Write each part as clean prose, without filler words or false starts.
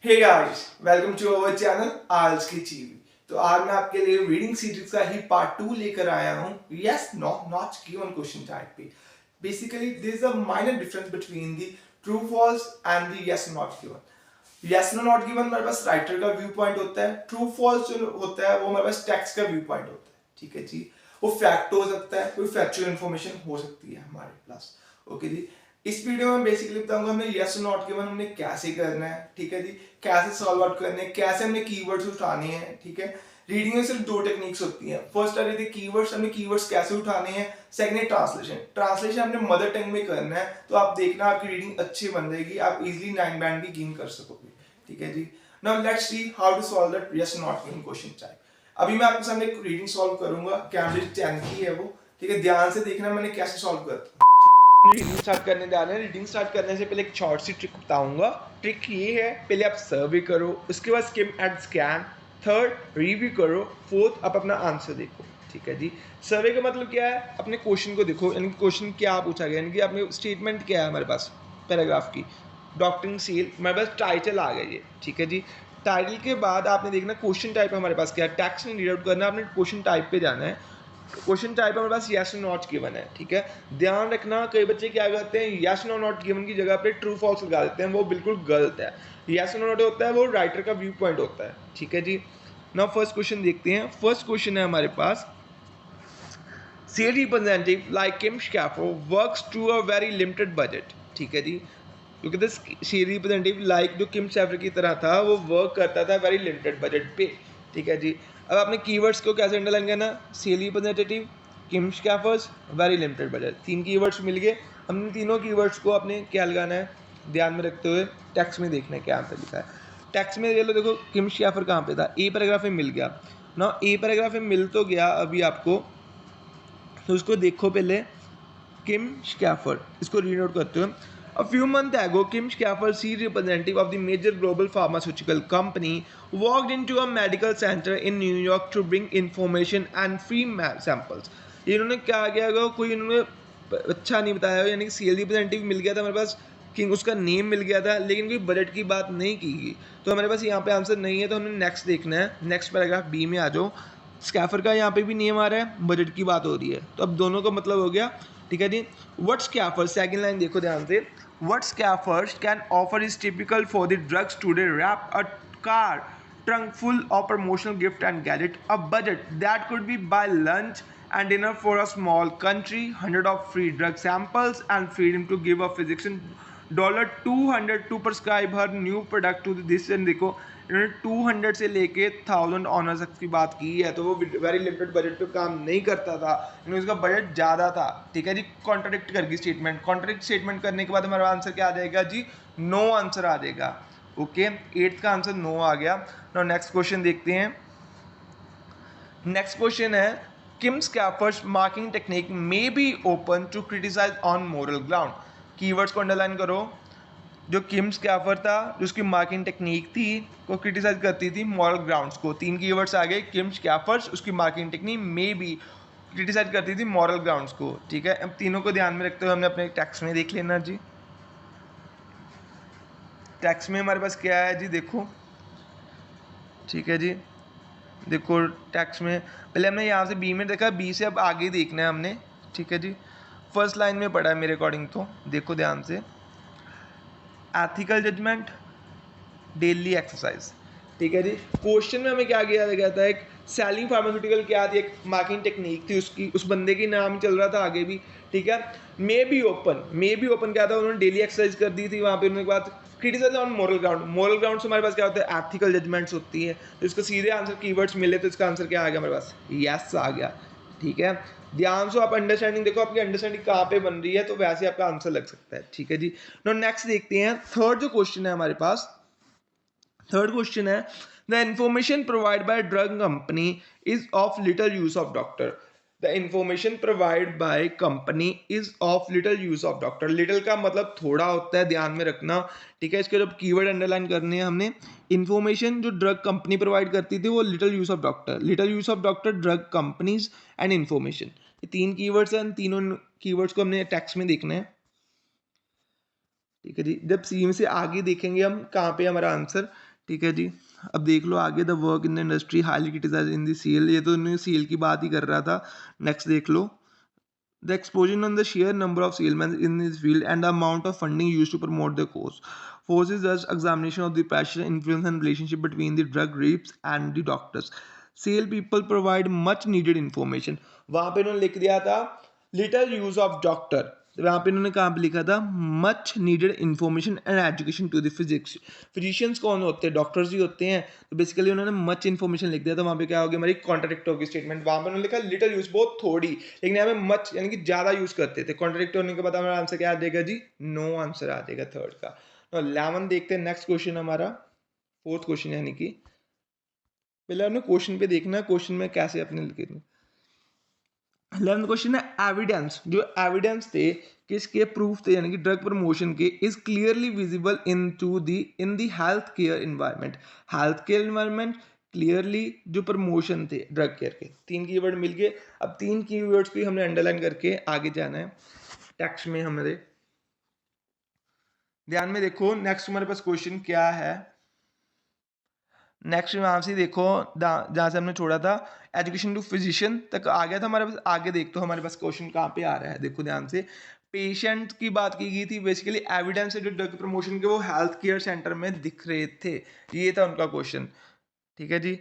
Hey guys, welcome to our channel आज की चीवी। तो आज मैं आपके लिए रीडिंग सीरीज का ही पार्ट 2 लेकर आया हूँ। Yes no not given question type पे। Basically there is a minor difference between the true false and the yes not given. Yes no not given हमारे पास राइटर का व्यू पॉइंट होता है, ट्रू फॉल्स जो होता है वो हमारे पास टेक्स्ट का व्यू पॉइंट होता है। ठीक है जी, वो फैक्ट हो सकता है, कोई फैक्चुअल इन्फॉर्मेशन हो सकती है हमारे पास। ओके जी, इस वीडियो में बेसिकली बताऊंगा हमने यस नॉट गिवन हमने कैसे करना है। ठीक है जी, कैसे सॉल्व आउट करने हैं, कैसे हमने कीवर्ड्स उठाने हैं। ठीक है, रीडिंग में सिर्फ दो टेक्निक्स होती हैं। फर्स्ट आ रही थी कीवर्ड्स, हमने कीवर्ड्स कैसे उठाने हैं। सेकंड है ट्रांसलेशन। ट्रांसलेशन हमने मदर टंग में करना है, तो आप देखना आपकी रीडिंग अच्छी बन जाएगी, आप इजीली 9 बैंड भी गेन कर सकोगे। ठीक है जी, now let's see how to solve that yes not given question type. अभी मैं आपके सामने एक रीडिंग सॉल्व करूंगा, कैम्ब्रिज 10 की है वो। ठीक है, ध्यान से देखना मैंने कैसे सॉल्व करता हूँ। रीडिंग स्टार्ट करने जा रहे हैं। रीडिंग स्टार्ट करने से पहले एक शॉर्ट सी ट्रिक बताऊंगा। ट्रिक ये है, पहले आप सर्वे करो, उसके बाद scheme and scan, third review करो, फोर्थ आप अपना आंसर देखो। ठीक है जी, सर्वे का मतलब क्या है, अपने क्वेश्चन को देखो, यानी क्वेश्चन क्या पूछा गया, यानी कि अपने स्टेटमेंट क्या है हमारे पास पैराग्राफ की। डॉक्टरिंग सील, हमारे पास टाइटल आ गई है। ठीक है जी, टाइटल के बाद आपने देखना क्वेश्चन टाइप हमारे पास क्या है। टेक्स्ट नहीं रीड आउट करना, आपने क्वेश्चन टाइप पे जाना है। क्वेश्चन टाइप हमारे पास यस और नॉट गिवन है। ठीक है, ध्यान रखना कई बच्चे क्या करते हैं, यस और नॉट गिवन की जगह पे ट्रू फॉल्स लगा देते हैं, वो बिल्कुल गलत है। यस और नॉट होता है वो राइटर का व्यू पॉइंट होता है। ठीक है जी, नाउ फर्स्ट क्वेश्चन देखते हैं। फर्स्ट क्वेश्चन है हमारे पास, sale representative like Kim Schaefer works to a very limited budget. ठीक है जी, क्योंकि दिस सेल रिप्रेजेंटेटिव लाइक जो किम स्कैफर की तरह था, वो वर्क करता था वेरी लिमिटेड बजट पे। ठीक है जी, अब आपने कीवर्ड्स को कैसे अंडरलाइन करना, सेल रिप्रेजेंटेटिव, किम स्कैफर्स, वेरी लिमिटेड बजट, तीन कीवर्ड्स मिल गए। हमने तीनों कीवर्ड्स को अपने क्या लगाना है, ध्यान में रखते हुए टेक्स्ट में देखना है क्या आंसर लिखा है। टेक्स्ट में देखो किम स्कैफर कहाँ पे था, ए पैराग्राफ में मिल गया ना। ए पैराग्राफ में मिल तो गया अभी आपको, तो उसको देखो पहले, किम स्कैफर, इसको रीड आउट करते हुए। A few months ago, Kim Schaffer, chief representative of the major global pharmaceutical company, walked into a medical center in New York to bring information and free samples. इन्होंने क्या किया, कोई इन्होंने अच्छा नहीं बताया, यानी कि सेल रिप्रेजेंटेटिव मिल गया था हमारे पास, किंग उसका नेम मिल गया था, लेकिन कोई बजट की बात नहीं की गई। तो हमारे पास यहाँ पे आंसर नहीं है, तो हमने नेक्स्ट देखना है। नेक्स्ट पैराग्राफ बी में आ जाओ, स्कैफर का यहाँ पे भी नेम आ रहा है, बजट की बात हो रही है, तो अब दोनों का मतलब हो गया। ठीक है जी, व्हाट स्कैफर, सेकंड लाइन देखो ध्यान से, what Schaefer can offer is typical for the drugs today, rep a car trunk full of promotional gift and gadget, a budget that could be buy lunch and dinner for a small country, 100 of free drug samples and freedom to give a physician $200 to prescribe her new product to this। and देखो इन्होंने 200 से लेके 1000 honours तक की बात की है, तो वो वेरी लिमिटेड बजट पे काम नहीं करता था, इन्होंने इसका बजट ज़्यादा था। ठीक है जी, कॉन्ट्राडिक्ट कर गई स्टेटमेंट। कॉन्ट्राडिक्ट स्टेटमेंट करने के बाद हमारा आंसर क्या आ जाएगा जी, नो आंसर आ जाएगा। ओके, एट्थ का आंसर नो आ गया। नाउ नेक्स्ट क्वेश्चन देखते हैं। नेक्स्ट क्वेश्चन है, Kim Schaefer's marking technique may be open to criticise on moral ground. Keywords को अंडरलाइन करो। जो किम स्कैफर था, जो उसकी मार्किंग टेक्निक थी, को क्रिटिसाइज करती थी मॉरल ग्राउंड्स को। तीन कीवर्ड्स आ गए, किम स्कैफर्स, उसकी marking technique, may be criticise करती थी मॉरल ग्राउंड्स को। ठीक है, अब तीनों को ध्यान में रखते हुए हमने अपने टेक्स्ट में देख लेना जी। टेक्स्ट में हमारे पास क्या है जी, देखो। ठीक है जी, देखो टेक्स्ट में पहले हमने यहाँ से बी में देखा, बी से अब आगे देखना है हमने। ठीक है जी, फर्स्ट लाइन में पढ़ा है मेरे अकॉर्डिंग, तो देखो ध्यान से, एथिकल जजमेंट, डेली एक्सरसाइज। ठीक है जी, क्वेश्चन में हमें क्या किया गया था, एक सेलिंग फार्मास्यूटिकल क्या थी, एक मार्किंग टेक्निक थी उसकी, उस बंदे की नाम चल रहा था आगे भी। ठीक है, मे बी ओपन क्या था, उन्होंने डेली एक्सरसाइज कर दी थी वहाँ पे। उन्होंने बात criticise on moral ground, moral ground हमारे पास क्या होता है, एथिकल जजमेंट्स होती है। तो इसका सीधे आंसर कीवर्ड्स मिले, तो इसका आंसर क्या आ गया हमारे पास, यस आ गया। ठीक है, ध्यान से आप अंडरस्टैंडिंग देखो, आपकी अंडरस्टैंडिंग कहाँ पे बन रही है, तो वैसे आपका आंसर लग सकता है। ठीक है जी, नो नेक्स्ट देखते हैं। थर्ड जो क्वेश्चन है हमारे पास, थर्ड क्वेश्चन है, the information provide by drug company is of little use of doctor. The information provide by company is of little use of doctor. Little का मतलब थोड़ा होता है, ध्यान में रखना। ठीक है, इसके जब कीवर्ड अंडरलाइन करने हैं हमने, इंफॉर्मेशन जो ड्रग कंपनी प्रोवाइड करती थी वो little use of doctor, little use of doctor, drug companies and information, ये तीन कीवर्ड्स हैं। तीनों कीवर्ड्स को हमने टेक्स्ट में देखना है। ठीक है जी, जब सी में से आगे देखेंगे हम कहाँ पे हमारा आंसर। ठीक है जी। अब देख लो आगे, the work in the industry highly criticised in the CL, ये तो उन्होंने सीएल की बात ही कर रहा था। नेक्स्ट देख लो, the exposure on the sheer number of salesmen in this field and the amount of funding used to promote the course forces us examination of the pressure, influence and relationship between the drug reps and the doctors. Sale people provide much needed information. वहां पे उन्होंने लिख दिया था little use of doctor, वहाँ पे इन्होंने कहाँ पे लिखा था much needed information and education to the physics. Physicians कौन होते हैं, डॉक्टर्स ही होते हैं, तो बेसिकली उन्होंने मच इन्फॉर्मेशन लिख दिया था। वहाँ पे क्या होगी हमारी कॉन्ट्राडिक्ट होगी स्टेटमेंट, वहाँ पे उन्होंने लिखा लिटिल यूज बहुत थोड़ी, लेकिन यहाँ पे मच यानी कि ज़्यादा यूज करते थे। कॉन्ट्राडिक्ट होने के बाद हमारा आंसर क्या आ जाएगा जी, नो आंसर आ जाएगा थर्ड का। तो 11 देखते हैं नेक्स्ट क्वेश्चन हमारा, फोर्थ क्वेश्चन, यानी कि पहले हमने क्वेश्चन पे देखना क्वेश्चन में कैसे अपने लिखे। 11th क्वेश्चन है एविडेंस, जो एविडेंस थे किसके, प्रूफ थे यानी कि ड्रग प्रमोशन के, is clearly visible in the health care environment. Health care environment clearly जो प्रमोशन थे ड्रग केयर के, 3 कीवर्ड मिल गए। अब 3 कीवर्ड्स को हमने अंडरलाइन करके आगे जाना है टेक्स्ट में। हमारे ध्यान में देखो नेक्स्ट हमारे पास क्वेश्चन क्या है। नेक्स्ट वहाँ से देखो जहाँ से हमने छोड़ा था एजुकेशन टू फिजिशियन तक आ गया था हमारे पास। आगे देख तो हमारे पास क्वेश्चन कहाँ पे आ रहा है, देखो ध्यान से। पेशेंट की बात की गई थी, बेसिकली एविडेंस है जो ड्रग प्रमोशन के वो हेल्थ केयर सेंटर में दिख रहे थे, ये था उनका क्वेश्चन। ठीक है जी।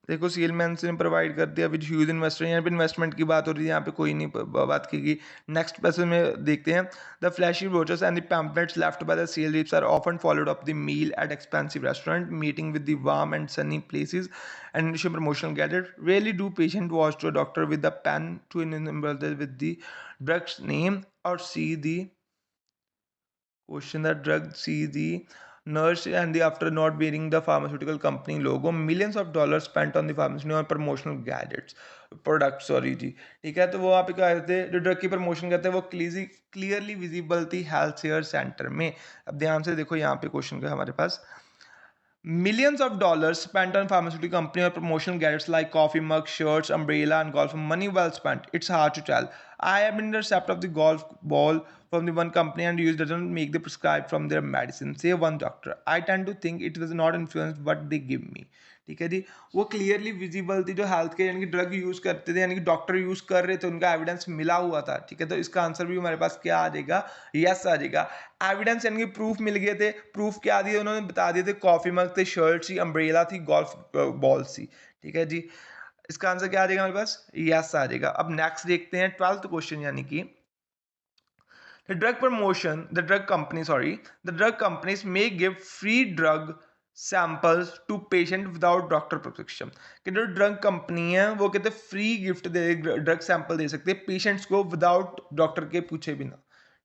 देखो सेलमैन ने प्रोवाइड कर दिया विद ह्यूज इन्वेस्टर, यहाँ पे इन्वेस्टमेंट की बात हो रही है, यहाँ पे कोई नहीं बात की गई। नेक्स्ट पैसेज में देखते हैं, the flashy brochures and the pamphlets left by the sale reps are often followed up the meal at expensive restaurant meeting with the warm and sunny places and promotional gadget. Rarely do patient watch to a doctor with a pen to enumerate with the drug's name or see the question that drug see the nurse and the after not wearing the pharmaceutical company logo, millions of dollars spent on the pharmacy on promotional gadgets product, sorry जी। ठीक है, तो वो आप क्या कहते हैं जो ड्रग की प्रमोशन करते हैं वो क्लियरली विजिबल थी हेल्थ केयर सेंटर में। अब ध्यान से देखो यहाँ पे क्वेश्चन का हमारे पास millions of dollars spent on pharmaceutical company or promotional gadgets like coffee mugs, shirts, umbrella, and golf. Money well spent. It's hard to tell. I have been intercept of the golf ball from the one company and use doesn't make the prescribe from their medicine. Say one doctor. I tend to think it does not influence what they give me. ठीक है जी। वो clearly visible थी जो health के यानी कि drug use करते थे यानी कि डॉक्टर यूज कर रहे थे, उनका एविडेंस मिला हुआ था। ठीक है, तो इसका आंसर भी हमारे पास क्या आ जाएगा, यस आ जाएगा। एविडेंस यानी कि प्रूफ मिल गए थे। प्रूफ क्या दिए उन्होंने, बता दिए थे कॉफी मग थे, शर्ट थी, अम्ब्रेला थी, गोल्फ बॉल थी। ठीक है जी, इसका आंसर क्या आ जाएगा हमारे पास, यस आ जाएगा। अब नेक्स्ट देखते हैं 12th क्वेश्चन, यानी कि the drug companies may give free drug samples to patient without doctor prescription. कि जो ड्रग कंपनी है वो कहते फ्री गिफ्ट दे, ड्रग सैंपल दे सकते हैं पेशेंट्स को विदाउट डॉक्टर के पूछे बिना।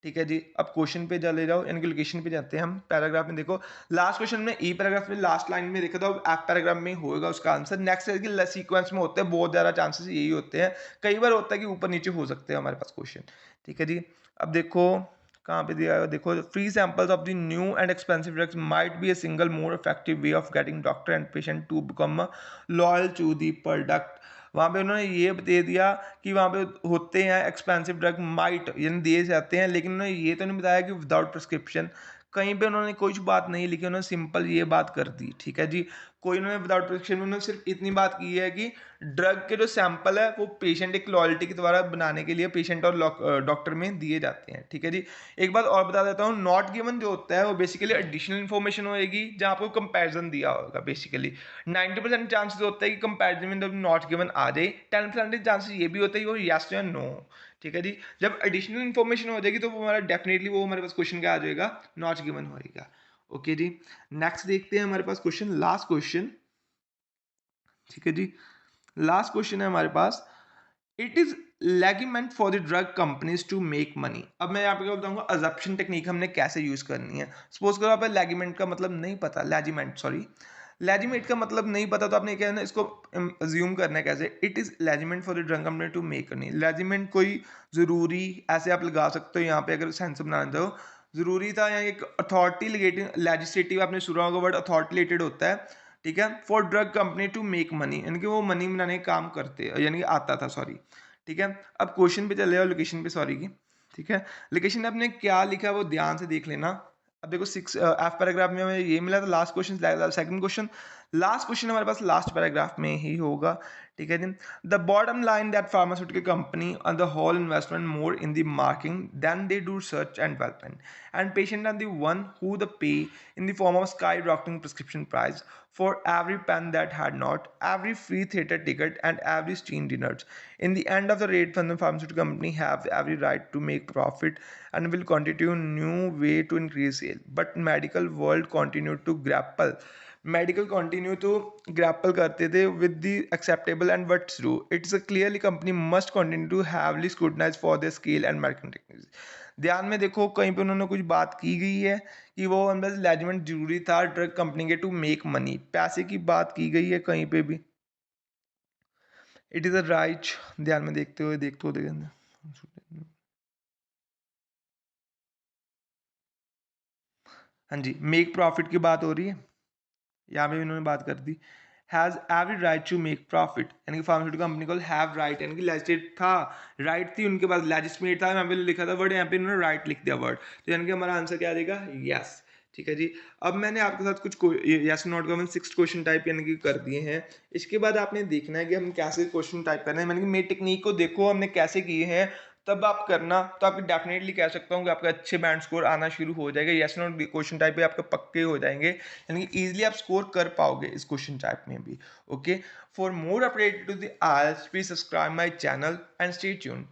ठीक है जी। अब क्वेश्चन पे चले जाओ, यानी कि लोकेशन पे जाते हैं हम। पैराग्राफ में देखो लास्ट क्वेश्चन में ई पैराग्राफ में लास्ट लाइन में देखा तो एफ पैराग्राफ में होगा उसका आंसर। नेक्स्ट है कि सीक्वेंस में होते हैं, बहुत ज़्यादा चांसेस यही होते हैं। कई बार होता है कि ऊपर नीचे हो सकते हैं हमारे पास क्वेश्चन। ठीक है जी। अब देखो कहाँ पे दिया है, देखो free samples of the new and expensive drugs might be a single more effective way of getting doctor and patient to become loyal to the product. वहाँ पे उन्होंने ये दे दिया कि वहाँ पे होते हैं एक्सपेंसिव ड्रग माइट यानी दिए जाते हैं, लेकिन उन्होंने ये तो नहीं बताया कि विदाउट प्रिस्क्रिप्शन। कहीं पे उन्होंने कुछ बात नहीं लिखी, उन्होंने सिंपल ये बात कर दी। ठीक है जी, कोई उन्होंने विदाउट प्रिस्क्रिप्शन में उन्होंने सिर्फ इतनी बात की है कि ड्रग के जो सैंपल है वो पेशेंट एक लॉयल्टी के द्वारा बनाने के लिए पेशेंट और डॉक्टर में दिए जाते हैं। ठीक है जी। एक बात और बता देता हूँ, नॉट गिवन जो होता है वो बेसिकली एडिशनल इन्फॉर्मेशन होएगी जहाँ आपको कंपैरिजन दिया होगा। बेसिकली 90% चांसेस होता है कि कंपैरिजन में जब नॉट गिवन आ जाए, 10% चांसेस ये भी होता है कि वो यस या नो। ठीक है जी। जब एडिशनल इन्फॉर्मेशन हो जाएगी तो वो हमारा डेफिनेटली वो हमारे पास क्वेश्चन क्या आ जाएगा, नॉट गिवन होएगा। ओके जी। नेक्स्ट देखते हैं हमारे पास क्वेश्चन, लास्ट क्वेश्चन। ठीक है जी, लास्ट क्वेश्चन है हमारे पास, it is legitimate for the drug companies to make money. अब मैं यहाँ पे क्या बताऊंगा अजप्शन टेक्निक हमने कैसे यूज करनी है। सपोज करो आप लेगिमेंट का मतलब नहीं पता, लेजिमेंट का मतलब नहीं पता, तो आपने क्या है ना इसको अज्यूम करना है कैसे, it is legitimate for the drug company to make money. Legitimate कोई जरूरी ऐसे आप लगा सकते हो यहाँ पे अगर सेंस बनाना चाहो, जरूरी था यहाँ एक अथॉरिटी लेजिस्लेटिव आपने सुना होगा वर्ड अथॉरिटी रिलेटेड होता है। ठीक है, for drug company to make money यानी कि वो मनी बनाने का काम करते हैं, यानी कि आता था, सॉरी। ठीक है, अब क्वेश्चन पे चले जाओ लोकेशन पे, सॉरी की। ठीक है, लोकेशन ने आपने क्या लिखा है वो ध्यान से देख लेना। अब देखो एफ पैराग्राफ में हमें ये मिला, तो last question, second question, last question हमारे पास लास्ट पैराग्राफ में ही होगा, ठीक है जी। The bottom line that pharmaceutical company on the whole investment more in the marking than they do search and development and patient are the one who the pay in the form of sky rocking prescription price for every pen that had not, every free theater ticket, and every steam dinners. In the end of the raid, the pharmaceutical company have every right to make profit and will continue new way to increase sale. But medical world continue to grapple. Medical continue to grapple करते थे with the acceptable and what's true. It's a clearly company must continue to heavily scrutinize for their scale and marketing techniques. ध्यान में देखो कहीं पे उन्होंने कुछ बात की गई है कि वो अंदर लेजमेंट जरूरी था ड्रग कंपनी के टू मेक मनी, पैसे की बात की गई है कहीं पे भी। इट इज अ राइट, ध्यान में देखते हुए हाँ जी, मेक प्रॉफिट की बात हो रही है, यहाँ पे भी उन्होंने बात कर दी। Has every right to make profit, यानी कि फार्मास्यूटिकल कंपनी को हैव राइट, यानी कि लेजिस्लेट था, राइट थी उनके पास, लेजिस्लेट था, यहाँ पे लिखा था वर्ड, यहाँ पे उन्होंने राइट लिख दिया वर्ड, तो यानी कि हमारा आंसर क्या आ जाएगा, यस। ठीक है जी। अब मैंने आपके साथ कुछ यस नॉट का 6 क्वेश्चन टाइप यानी कि कर दिए हैं। इसके बाद आपने देखना है कि हम कैसे क्वेश्चन टाइप करना है, यानी कि मेरी टेक्निक को देखो हमने कैसे किए हैं, तब आप करना, तो आपको डेफिनेटली कह सकता हूँ कि आपका अच्छे बैंड स्कोर आना शुरू हो जाएगा। यस नॉट क्वेश्चन टाइप पे आपके पक्के हो जाएंगे, यानी कि इजीली आप स्कोर कर पाओगे इस क्वेश्चन टाइप में भी। Okay, for more update to the IELTS please subscribe my channel and stay tuned.